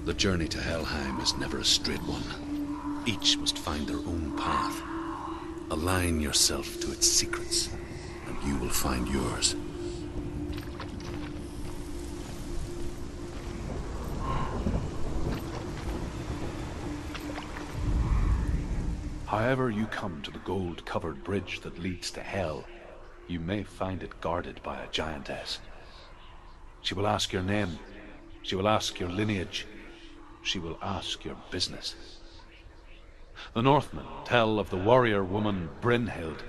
The journey to Helheim is never a straight one. Each must find their own path. Align yourself to its secrets, and you will find yours. However you come to the gold-covered bridge that leads to Hell, you may find it guarded by a giantess. She will ask your name. She will ask your lineage. She will ask your business. The Northmen tell of the warrior woman Brynhild,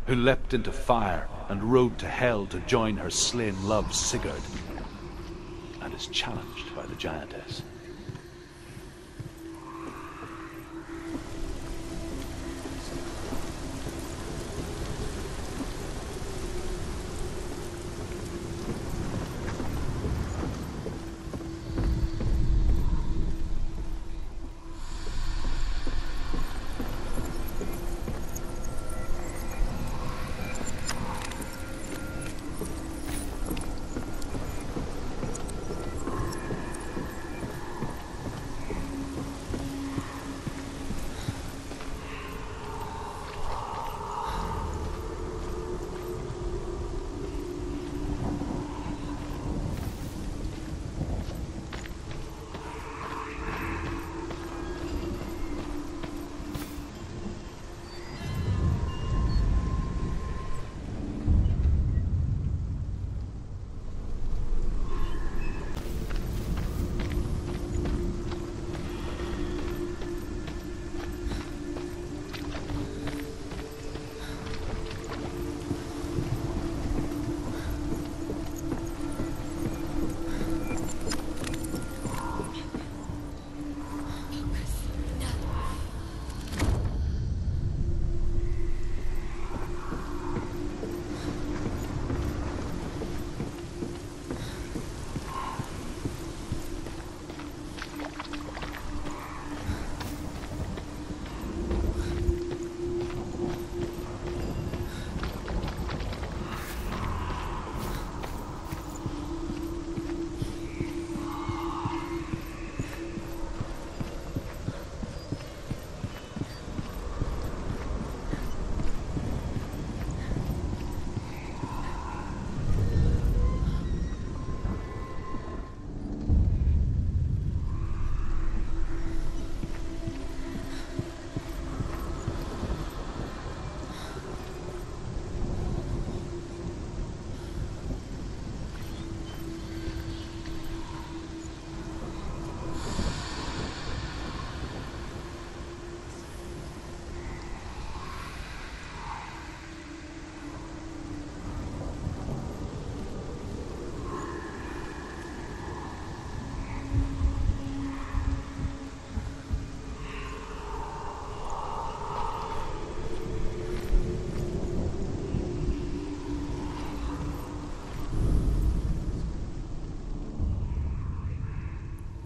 who leapt into fire and rode to Hell to join her slain love Sigurd, and is challenged by the giantess.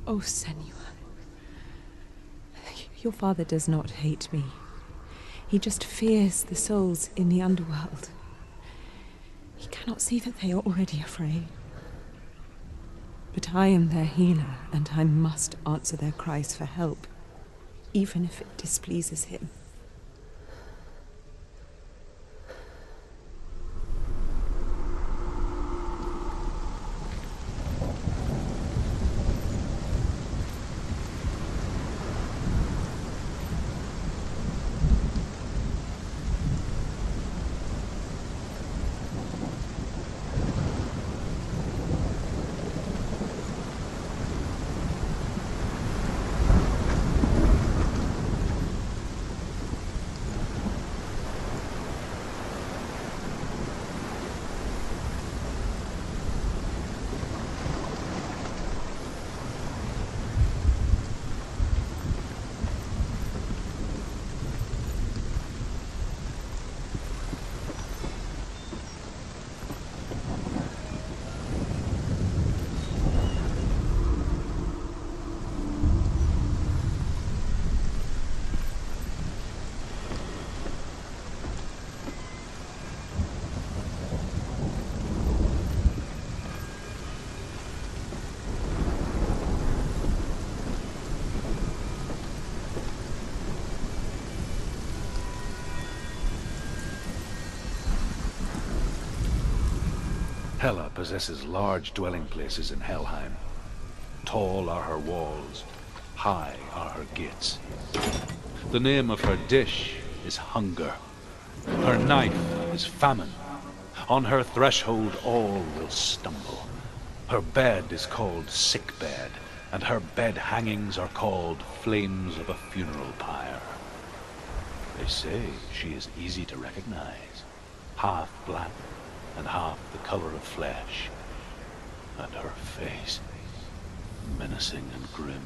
Oh, Senua. Your father does not hate me. He just fears the souls in the underworld. He cannot see that they are already afraid. But I am their healer, and I must answer their cries for help, even if it displeases him. Hela possesses large dwelling places in Helheim. Tall are her walls, high are her gates. The name of her dish is hunger. Her knife is famine. On her threshold all will stumble. Her bed is called sick bed, and her bed hangings are called flames of a funeral pyre. They say she is easy to recognize, half black and half the color of flesh, and her face menacing and grim.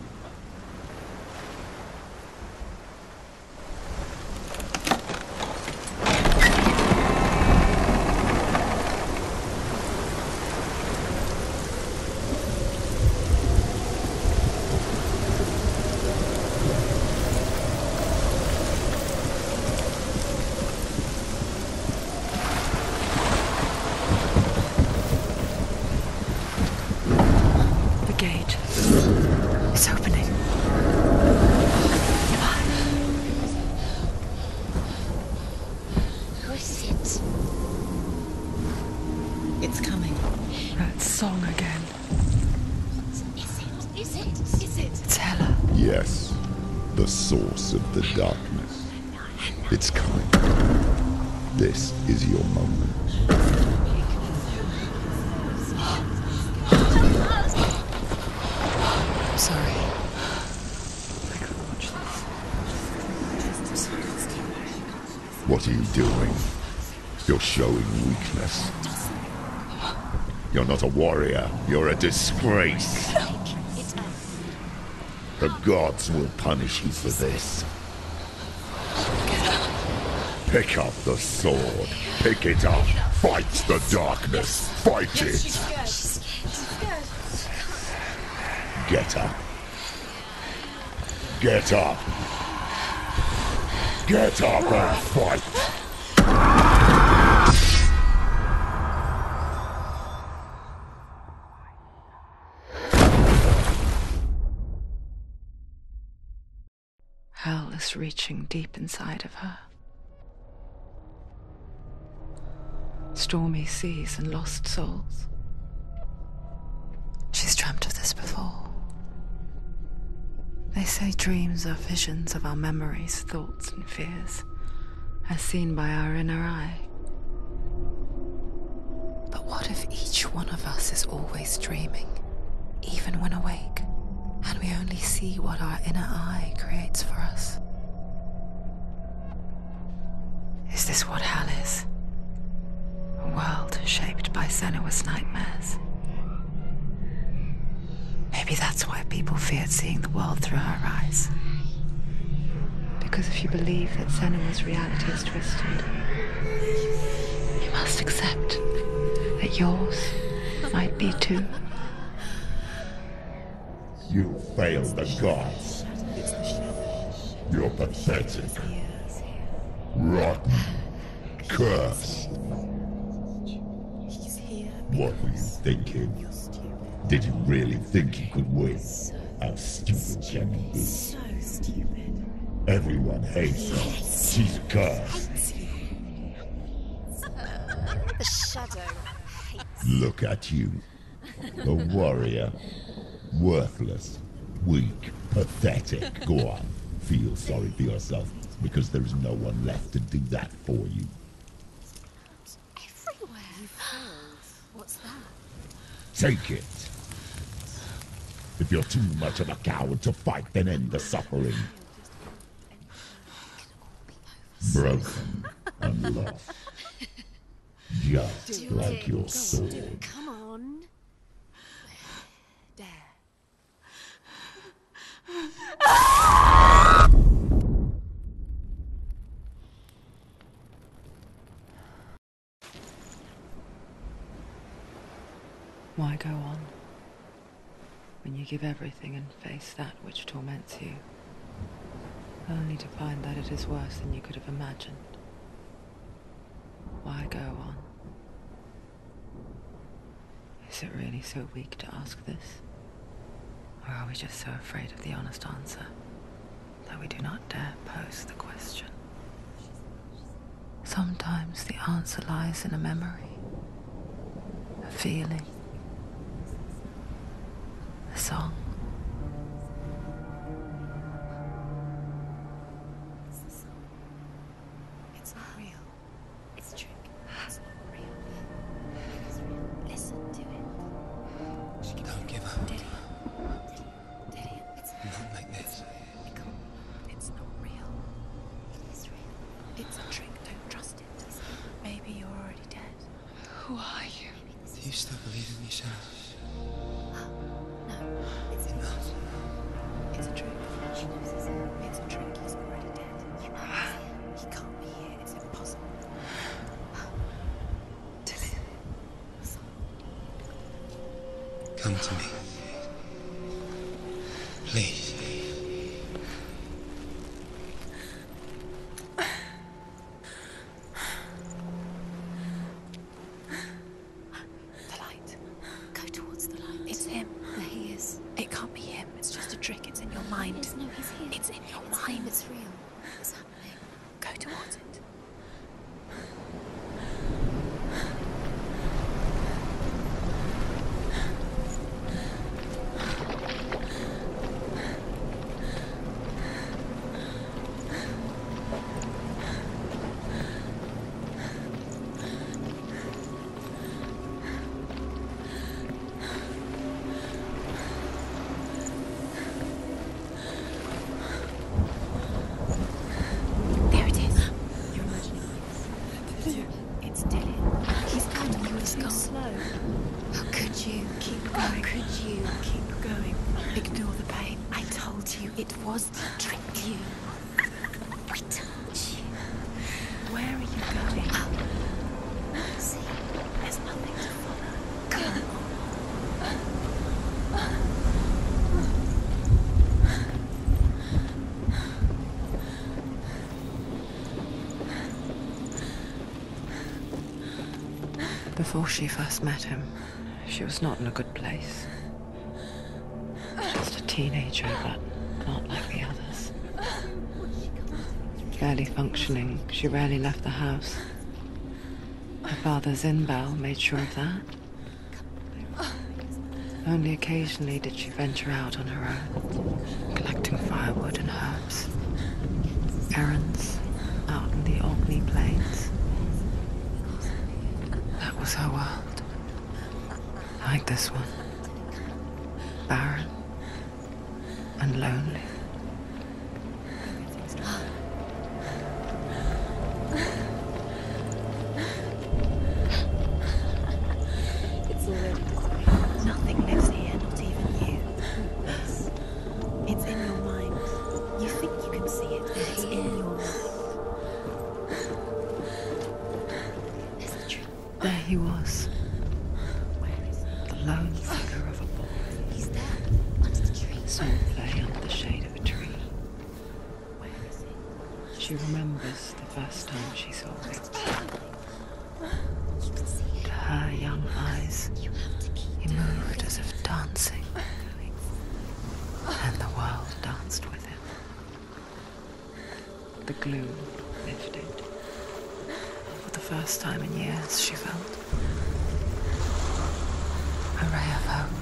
Of the darkness. It's coming. This is your moment. I'm sorry. I can't watch this. What are you doing? You're showing weakness. You're not a warrior. You're a disgrace. The gods will punish you for this. Pick up the sword. Pick it up. Fight the darkness. Fight it. Get up. Get up. Get up and fight. Hell is reaching deep inside of her. Stormy seas and lost souls. She's dreamt of this before. They say dreams are visions of our memories, thoughts and fears, as seen by our inner eye. But what if each one of us is always dreaming, even when awake? And we only see what our inner eye creates for us. Is this what hell is? A world shaped by Senua's nightmares. Maybe that's why people feared seeing the world through her eyes. Because if you believe that Senua's reality is twisted, you must accept that yours might be too. You failed the gods. You're pathetic. Rotten. Cursed. What were you thinking? Did you really think you could win? How stupid can you be? So stupid. Everyone hates her. She's cursed. The shadow hates. Look at you. A warrior. Worthless, weak, pathetic. Go on, feel sorry for yourself, because there is no one left to do that for you. Everywhere. You failed. What's that? Take it. If you're too much of a coward to fight, then end the suffering. Broken and lost. Just like your sword. Come on. There. Why go on when you give everything and face that which torments you, only to find that it is worse than you could have imagined? Why go on? Is it really so weak to ask this? Or are we just so afraid of the honest answer that we do not dare pose the question? Sometimes the answer lies in a memory, a feeling, a song. It's not real. It's a trick. It's not real. It's real. Listen to it. Don't give up. Did it? It's Not like this. it can't. It's not real. It is real. It's a trick. Don't trust it. Maybe you're already dead. Who are you? Do you still believe in me, Senua? No, it's not. It's a trick. She knows it's a trick. He's already dead. You know he's here. He can't be here. It's impossible. Come to me. Please. The light. Go towards the light. It's him. There he is. It can't be him. It's just a trick. It's in your mind. No, he's here. It's in your mind. It's real. It's happening. Go towards it. There it is. You're imagining this. It's Dylan. He's coming. You were so slow. How could you? Keep going. How could you? Keep going. Ignore the pain. I told you it was to trick you. I told you. Where are you going? See, there's nothing to follow. Come on. Before she first met him, she was not in a good place. Just a teenager, but not like the others. Barely functioning, she rarely left the house. Her father's in-bell made sure of that. Only occasionally did she venture out on her own, collecting firewood and herbs. Errands out in the Orkney Plains. That was her world. Like this one. Barren and lonely. It's already quiet. Nothing lives here, not even you. It's in your mind. You think you can see it, but it's in your mind. There's a trick. There he was, Where is he? the lone figure of a boy. He's there, under the tree. Sword play under the shade of a tree. Where is he? She remembers the first time she saw him. You can see To him. her young eyes, You have to keep he moved as if dancing, and the world danced with him. The gloom lifted. For the first time in years, she felt a ray of hope.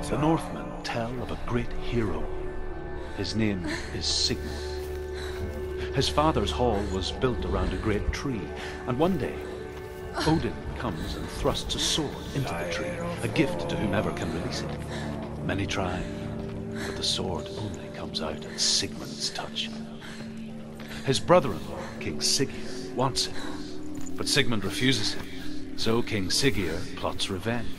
The Northmen tell of a great hero. His name is Sigmund. His father's hall was built around a great tree, and one day Odin comes and thrusts a sword into the tree, a gift to whomever can release it. Many try, but the sword only comes out at Sigmund's touch. His brother-in-law, King Siggeir, wants it, but Sigmund refuses him, so King Siggeir plots revenge.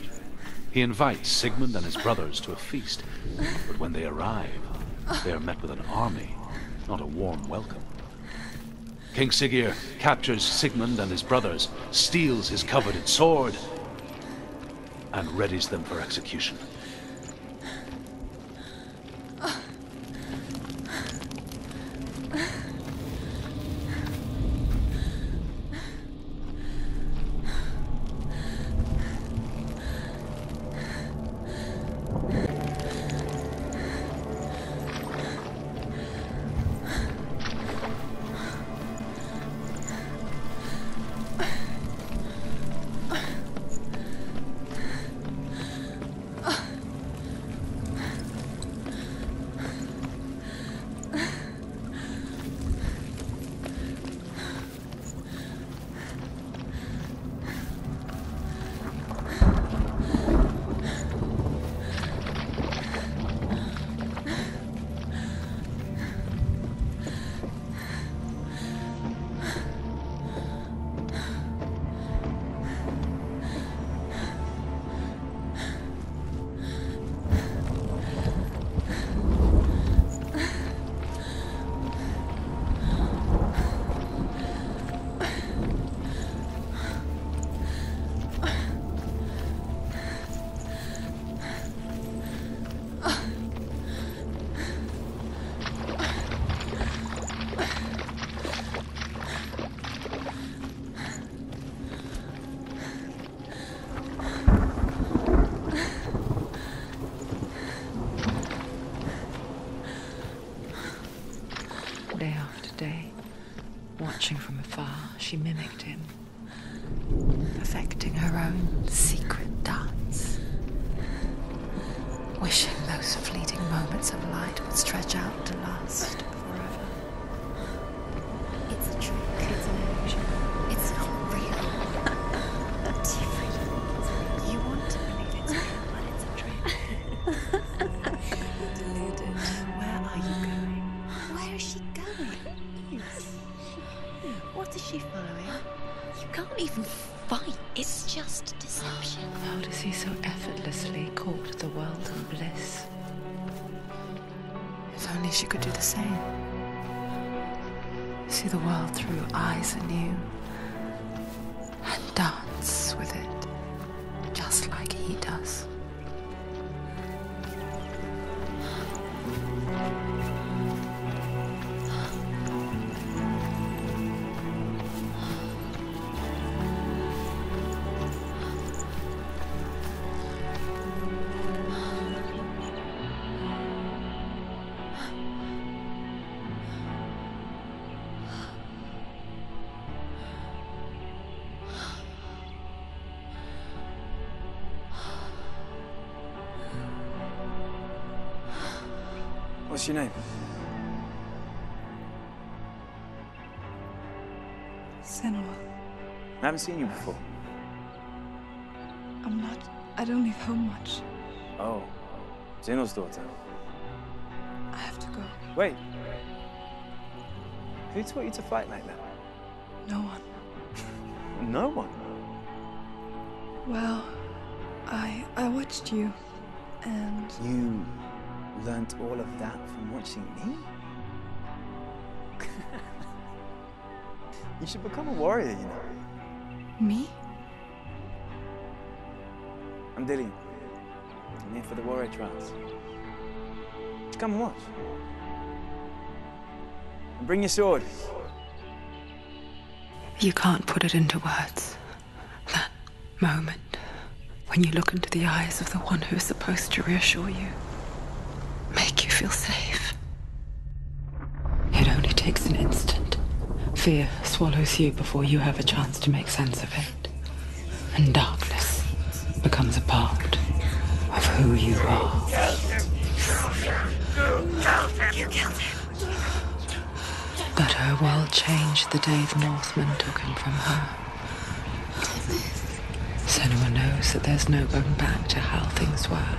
He invites Sigmund and his brothers to a feast, but when they arrive, they are met with an army, not a warm welcome. King Siggeir captures Sigmund and his brothers, steals his coveted sword, and readies them for execution. after day. Watching from afar, she mimicked him, perfecting her own secret dance. Wishing those fleeting moments of light would stretch out to last forever. It's a trick. It's an illusion. It's not real. Different. You want to believe it's real, but it's a trick. Deluded. Where are you going? Where is she going? What is she following? You can't even fight. It's just deception. How does he so effortlessly court the world and bliss? If only she could do the same. See the world through eyes anew and dance with it, just like he does. What's your name? Senua. I haven't seen you before. I don't leave home much. Oh, Zeno's daughter. I have to go. Wait. Who taught you to fight like that? No one. No one? Well, I watched you, and... You learnt all of that from watching me? You should become a warrior, you know. Me? I'm Dillian. I'm here for the warrior trials. Come and watch. And bring your sword. You can't put it into words. That moment when you look into the eyes of the one who is supposed to reassure you, make you feel safe. It only takes an instant. Fear swallows you before you have a chance to make sense of it. And darkness becomes a part of who you are. You killed him. But her world changed the day the Northmen took him from her. Senua knows that there's no going back to how things were.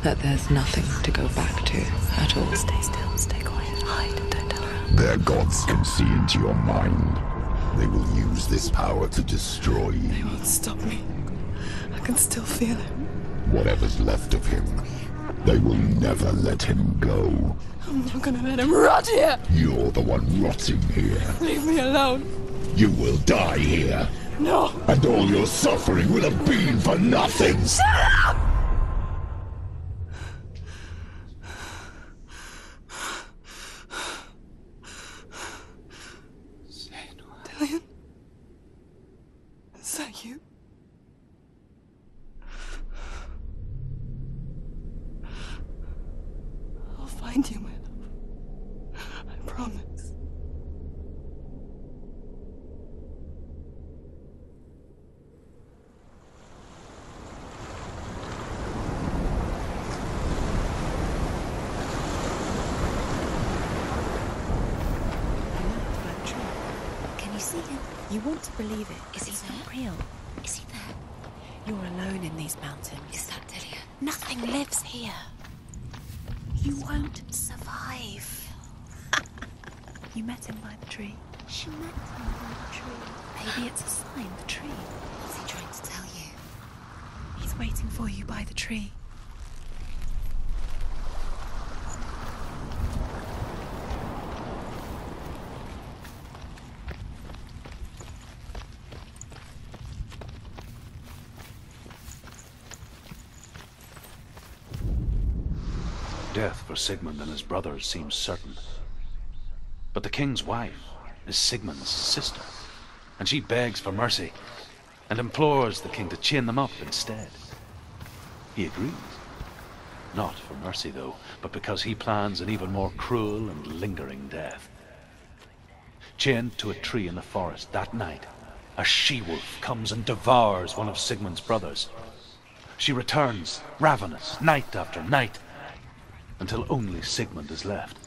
That there's nothing to go back to at all. Stay still, stay quiet, hide, don't tell her. Their gods can see into your mind. They will use this power to destroy you. They won't stop me. I can still feel him. Whatever's left of him, they will never let him go. I'm not gonna let him rot here! You're the one rotting here. Leave me alone. You will die here. No! And all your suffering will have been for nothing. Shut up! Dillian? Is that you? I'll find you, my love. I promise. Can you see him? You want to believe it. Is he not real? Is he there? You're alone in these mountains. Is that Dillian? Nothing lives here. You won't survive. You met him by the tree. She met him by the tree. Maybe it's a sign, the tree. What's he trying to tell you? He's waiting for you by the tree. Death for Sigmund and his brothers seems certain. But the king's wife is Sigmund's sister, and she begs for mercy and implores the king to chain them up instead. He agrees, Not for mercy, though, but because he plans an even more cruel and lingering death. Chained to a tree in the forest that night, a she-wolf comes and devours one of Sigmund's brothers. She returns, ravenous, night after night, until only Sigmund is left.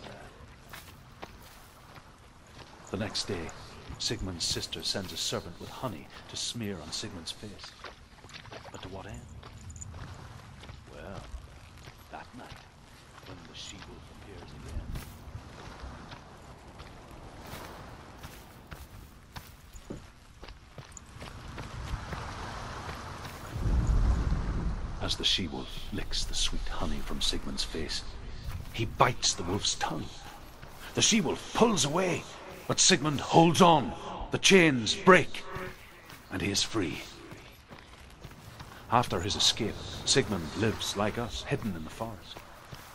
The next day, Sigmund's sister sends a servant with honey to smear on Sigmund's face. But to what end? Well, that night, when the she-wolf appears again. As the she-wolf licks the sweet honey from Sigmund's face, he bites the wolf's tongue. The she-wolf pulls away, but Sigmund holds on. The chains break, and he is free. After his escape, Sigmund lives like us, hidden in the forest.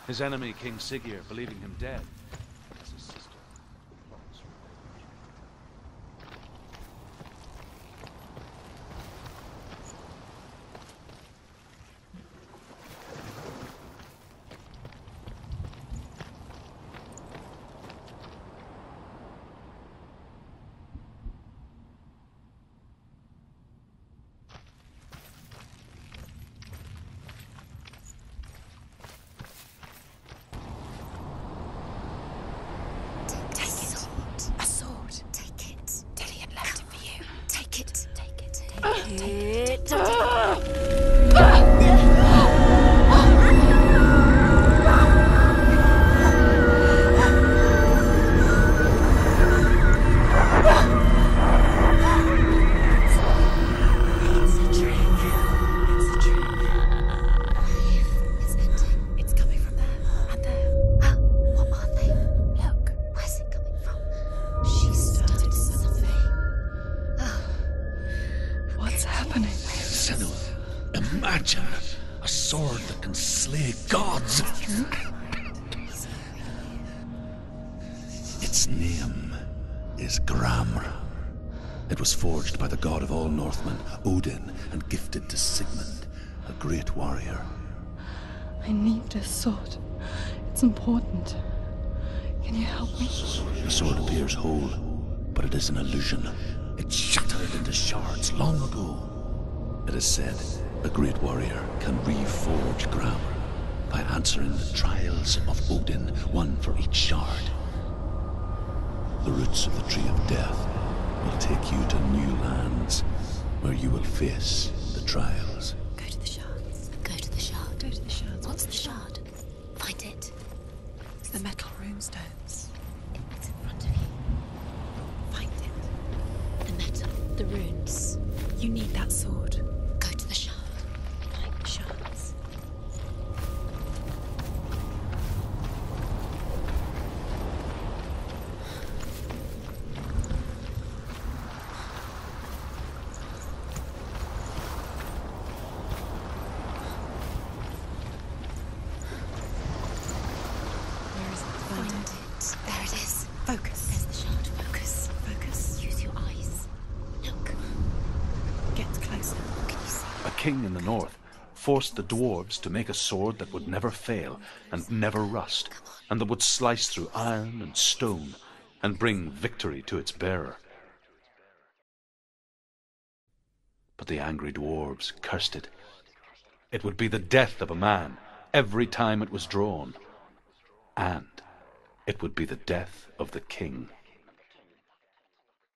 His enemy, King Siggeir, believing him dead, as his sister plots revenge. Its name is Gramr. It was forged by the god of all Northmen, Odin, and gifted to Sigmund, a great warrior. I need this sword. It's important. Can you help me? The sword appears whole, but it is an illusion. It shattered into shards long ago. It is said a great warrior can reforge Gramr by answering the trials of Odin, one for each shard. The roots of the Tree of Death will take you to new lands where you will face the trials. Go to the shards. Go to the shard. Go to the shards. What's the shard? Find it. It's the metal runestones. It's in front of you. Find it. The metal. The runes. You need that sword. Go to the shard. Find the shards. Focus. There's the shard. Focus. Focus. Use your eyes. Look. Get closer. Can you see? A king in the north forced the dwarves to make a sword that would never fail and never rust, and that would slice through iron and stone and bring victory to its bearer. But the angry dwarves cursed it. It would be the death of a man every time it was drawn, and it would be the death of the king.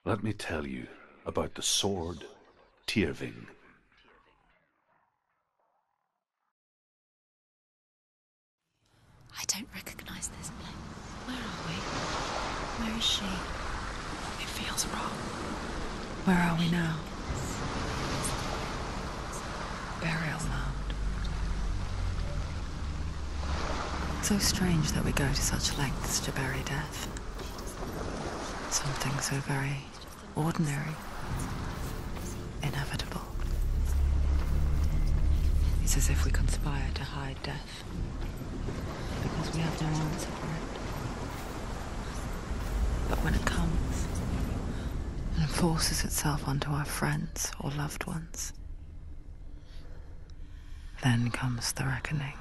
Let me tell you about the sword Tyrving. I don't recognize this place. Where are we? Where is she? It feels wrong. Where are we now? Burial mound. So strange that we go to such lengths to bury death. Something so very ordinary, inevitable. It's as if we conspire to hide death, because we have no answer for it. But when it comes and forces itself onto our friends or loved ones, then comes the reckoning.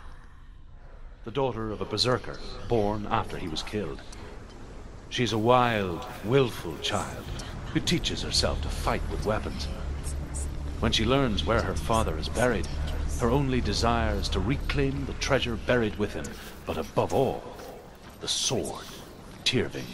the daughter of a berserker born after he was killed. She's a wild, willful child who teaches herself to fight with weapons. When she learns where her father is buried, her only desire is to reclaim the treasure buried with him, but above all, the sword, Tyrving.